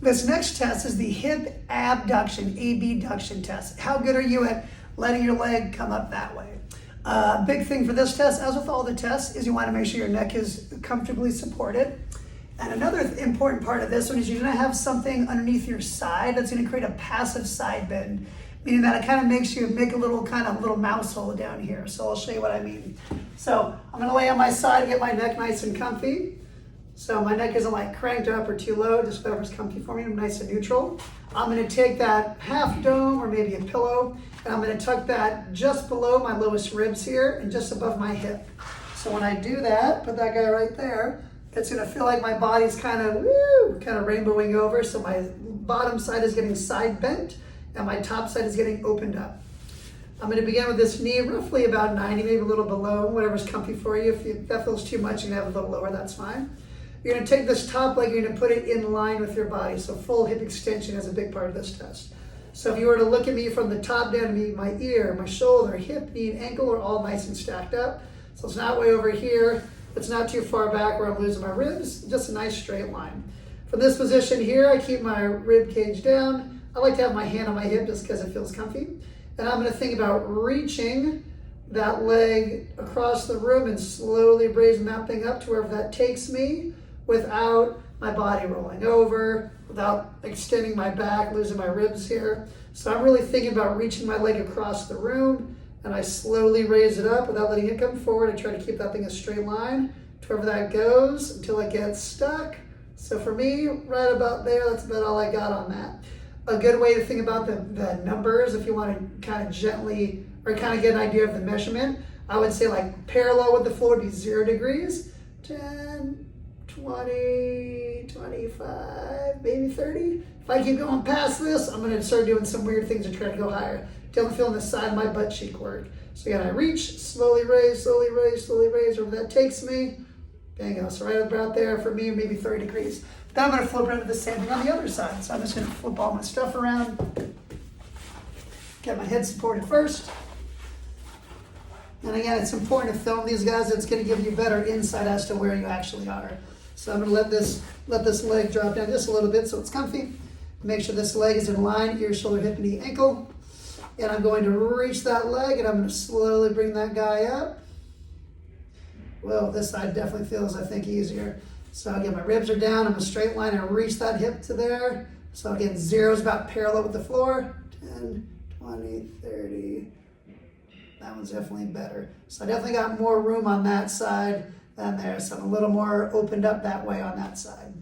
This next test is the hip abduction, abduction test. How good are you at letting your leg come up that way? Big thing for this test, as with all the tests, is you want to make sure your neck is comfortably supported. And another important part of this one is you're going to have something underneath your side that's going to create a passive side bend, meaning that it kind of makes you make a little mouse hole down here. So I'll show you what I mean. So I'm going to lay on my side and get my neck nice and comfy. So my neck isn't like cranked up or too low, just whatever's comfy for me. I'm nice and neutral. I'm going to take that half dome or maybe a pillow, and I'm going to tuck that just below my lowest ribs here and just above my hip. So when I do that, put that guy right there, it's going to feel like my body's kind of rainbowing over. So my bottom side is getting side bent and my top side is getting opened up. I'm going to begin with this knee roughly about 90, maybe a little below, whatever's comfy for you. If that feels too much, you can have it a little lower, that's fine. You're going to take this top leg, you're going to put it in line with your body. So full hip extension is a big part of this test. So if you were to look at me from the top down, to my ear, my shoulder, hip, knee, and ankle are all nice and stacked up. So it's not way over here. It's not too far back where I'm losing my ribs. Just a nice straight line. From this position here, I keep my rib cage down. I like to have my hand on my hip just because it feels comfy. And I'm going to think about reaching that leg across the room and slowly raising that thing up to wherever that takes me, without my body rolling over, without extending my back, losing my ribs here. So I'm really thinking about reaching my leg across the room, and I slowly raise it up without letting it come forward. I try to keep that thing a straight line to wherever that goes until it gets stuck. So for me, right about there, that's about all I got on that. A good way to think about the numbers, if you want to kind of gently, or kind of get an idea of the measurement, I would say like parallel with the floor would be 0 degrees, 10, 20, 25, maybe 30. If I keep going past this, I'm going to start doing some weird things and try to go higher until I'm feeling the side of my butt cheek work. So again, I reach, slowly raise, wherever that takes me. Bingo. So right about there for me, maybe 30 degrees. Then I'm going to flip around to the same thing on the other side. So I'm just going to flip all my stuff around. Get my head supported first. And again, it's important to film these guys. It's going to give you better insight as to where you actually are. So I'm going to let this leg drop down just a little bit so it's comfy. Make sure this leg is in line, ear, shoulder, hip, knee, ankle. And I'm going to reach that leg and I'm going to slowly bring that guy up. Well, this side definitely feels, I think, easier. So again, my ribs are down, I'm a straight line, and reach that hip to there. So again, 0 is about parallel with the floor. 10, 20, 30. That one's definitely better. So I definitely got more room on that side than there. So I'm a little more opened up that way on that side.